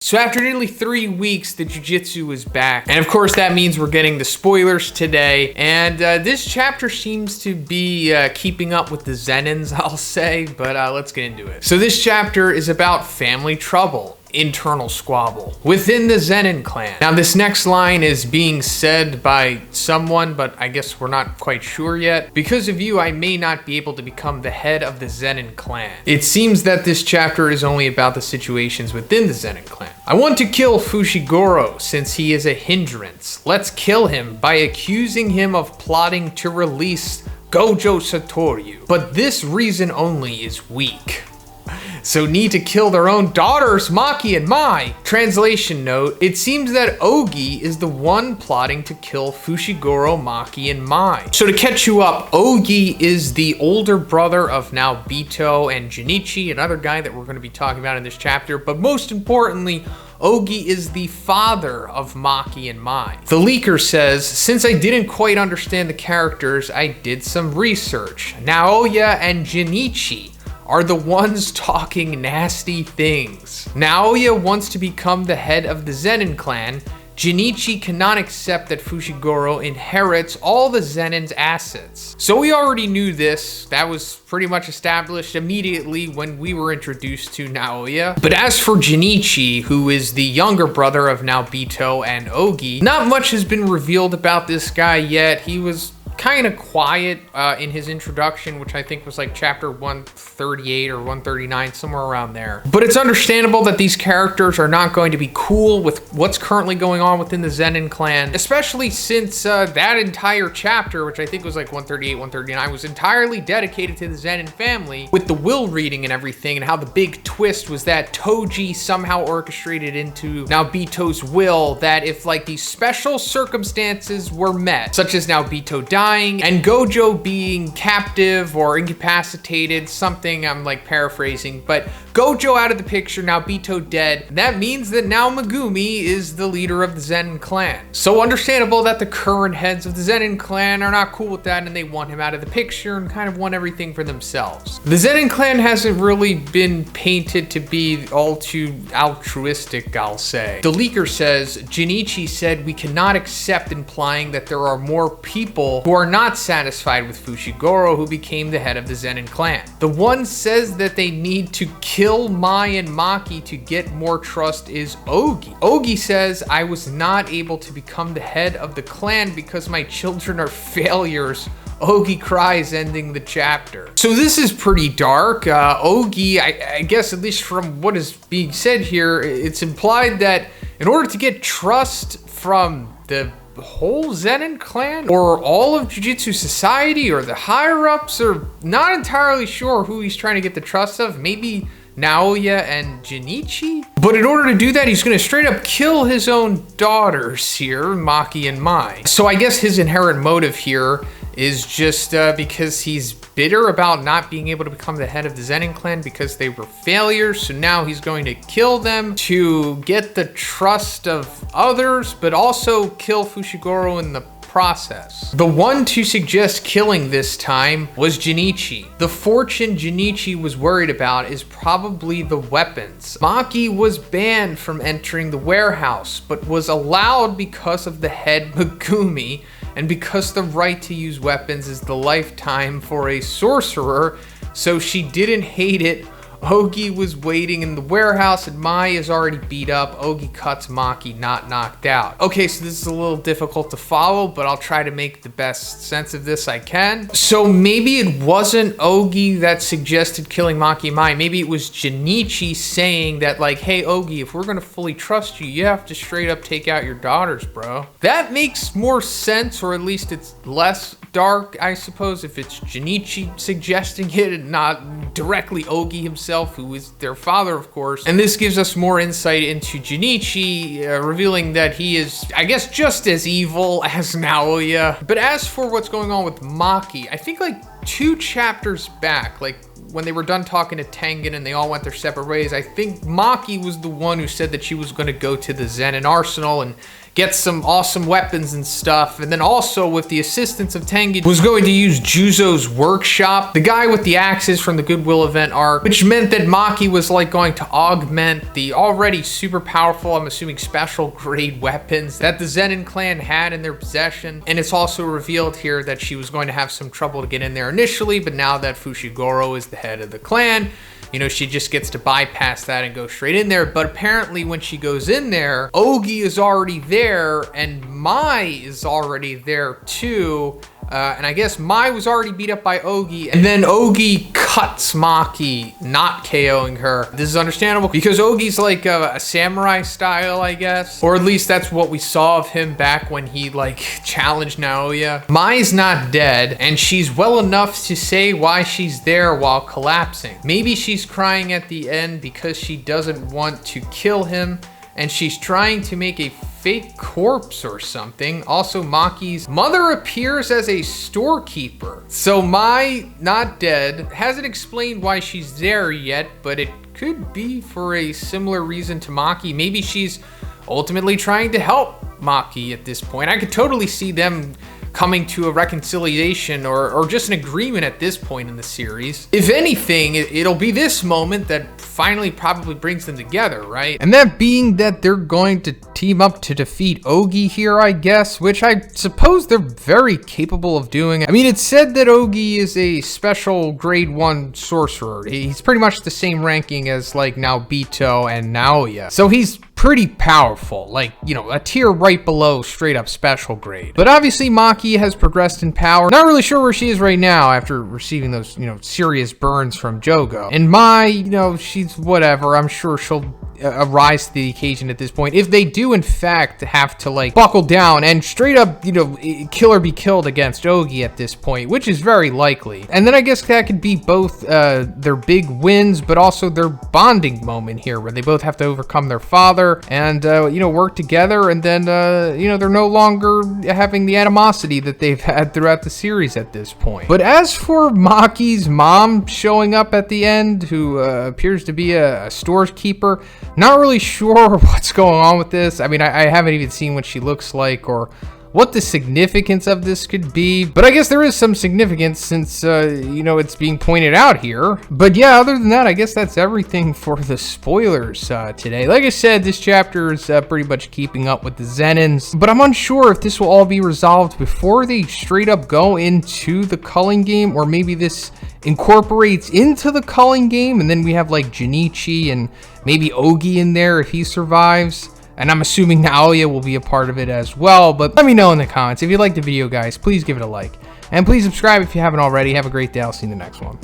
So after nearly 3 weeks, the Jujutsu is back. And of course, that means we're getting the spoilers today. And this chapter seems to be keeping up with the Zenins, I'll say. But let's get into it. So this chapter is about family trouble. Internal squabble within the Zenin clan. Now this next line is being said by someone, but I guess we're not quite sure yet. Because of you, I may not be able to become the head of the Zenin clan. It seems that this chapter is only about the situations within the Zenin clan. I want to kill Fushiguro since he is a hindrance. Let's kill him by accusing him of plotting to release Gojo Satoryu. But this reason only is weak. So need to kill their own daughters, Maki and Mai. Translation note, it seems that Ogi is the one plotting to kill Fushiguro, Maki, and Mai. So to catch you up, Ogi is the older brother of Naoya and Junichi, another guy that we're going to be talking about in this chapter, but most importantly, Ogi is the father of Maki and Mai. The leaker says, since I didn't quite understand the characters, I did some research. Naoya and Junichi are the ones talking nasty things. Naoya wants to become the head of the Zenin clan. Junichi cannot accept that Fushiguro inherits all the Zenin's assets. So we already knew this. That was pretty much established immediately when we were introduced to Naoya. But as for Junichi, who is the younger brother of Naobito and Ogi, not much has been revealed about this guy yet. He was kind of quiet in his introduction, which I think was like chapter 138 or 139, somewhere around there. But it's understandable that these characters are not going to be cool with what's currently going on within the Zenin clan, especially since that entire chapter, which I think was like 138, 139, was entirely dedicated to the Zenin family, with the will reading and everything, and how the big twist was that Toji somehow orchestrated into Naobito's will that if like these special circumstances were met, such as Naobito dying, and Gojo being captive or incapacitated, something I'm like paraphrasing, but Gojo out of the picture, Naobito dead, that means that now Megumi is the leader of the Zenin clan. So understandable that the current heads of the Zenin clan are not cool with that and they want him out of the picture and kind of want everything for themselves. The Zenin clan hasn't really been painted to be all too altruistic, I'll say. The leaker says, Junichi said we cannot accept, implying that there are more people who are not satisfied with Fushiguro, who became the head of the Zenin clan. The one says that they need to kill Mai and Maki to get more trust is Ogi. Ogi says, I was not able to become the head of the clan because my children are failures. Ogi cries, ending the chapter. So this is pretty dark. Ogi, I guess at least from what is being said here, it's implied that in order to get trust from the whole Zenin clan or all of Jujutsu Society or the higher ups, or not entirely sure who he's trying to get the trust of, maybe Naoya and Junichi? But in order to do that, he's gonna straight up kill his own daughters here, Maki and Mai. So I guess his inherent motive here is just because he's bitter about not being able to become the head of the Zenin clan because they were failures. So now he's going to kill them to get the trust of others, but also kill Fushiguro in the process. The one to suggest killing this time was Junichi. The fortune Junichi was worried about is probably the weapons. Maki was banned from entering the warehouse, but was allowed because of the head Megumi, and because the right to use weapons is the lifetime for a sorcerer, so she didn't hate it. Ogi was waiting in the warehouse and Mai is already beat up. Ogi cuts Maki, not knocked out. Okay, so this is a little difficult to follow, but I'll try to make the best sense of this I can. So maybe it wasn't Ogi that suggested killing Maki and Mai. Maybe it was Junichi saying that like, hey Ogi, if we're gonna fully trust you, you have to straight up take out your daughters, bro. That makes more sense, or at least it's less dark, I suppose, if it's Junichi suggesting it and not directly Ogi himself, who is their father, of course. And this gives us more insight into Junichi, revealing that he is, I guess, just as evil as Naoya. But as for what's going on with Maki, I think like 2 chapters back, like when they were done talking to Tengen and they all went their separate ways, I think Maki was the one who said that she was going to go to the Zenin arsenal and get some awesome weapons and stuff, and then also with the assistance of Tengen was going to use Juzo's workshop, the guy with the axes from the Goodwill event arc, which meant that Maki was like going to augment the already super powerful, I'm assuming special grade weapons that the Zenin clan had in their possession. And it's also revealed here that she was going to have some trouble to get in there initially, but now that Fushiguro is the head of the clan, you know, she just gets to bypass that and go straight in there. But apparently when she goes in there, Ogi is already there and Mai is already there too. And I guess Mai was already beat up by Ogi, and then Ogi cuts Maki, not KOing her. This is understandable because Ogi's like a samurai style, I guess. Or at least that's what we saw of him back when he like challenged Naoya. Mai's not dead, and she's well enough to say why she's there while collapsing. Maybe she's crying at the end because she doesn't want to kill him, and she's trying to make a fake corpse or something. Also, Maki's mother appears as a storekeeper. So Mai, not dead, hasn't explained why she's there yet, but it could be for a similar reason to Maki. Maybe she's ultimately trying to help Maki at this point. I could totally see them coming to a reconciliation or just an agreement at this point in the series. If anything, it'll be this moment that finally probably brings them together, right? And that being that they're going to team up to defeat Ogi here, I guess, which I suppose they're very capable of doing. I mean, it's said that Ogi is a special grade 1 sorcerer. He's pretty much the same ranking as like Naobito and Naoya. So he's pretty powerful, like, you know, a tier right below straight up special grade. But obviously Maki has progressed in power. Not really sure where she is right now after receiving those, you know, serious burns from Jogo. And Mai, you know, she's whatever. I'm sure she'll rise to the occasion at this point. If they do in fact have to like buckle down and straight up, you know, kill or be killed against Ogi at this point, which is very likely. And then I guess that could be both their big wins, but also their bonding moment here where they both have to overcome their father and, you know, work together. And then, you know, they're no longer having the animosity that they've had throughout the series at this point. But as for Maki's mom showing up at the end, who appears to be a storekeeper, not really sure what's going on with this. I mean, I haven't even seen what she looks like or what the significance of this could be, but I guess there is some significance since, you know, it's being pointed out here. But yeah, other than that, I guess that's everything for the spoilers today. Like I said, this chapter is pretty much keeping up with the Zenins, but I'm unsure if this will all be resolved before they straight up go into the culling game, or maybe this incorporates into the culling game, and then we have like Junichi and maybe Ogi in there if he survives. And I'm assuming Naoya will be a part of it as well. But let me know in the comments. If you liked the video, guys, please give it a like. And please subscribe if you haven't already. Have a great day. I'll see you in the next one.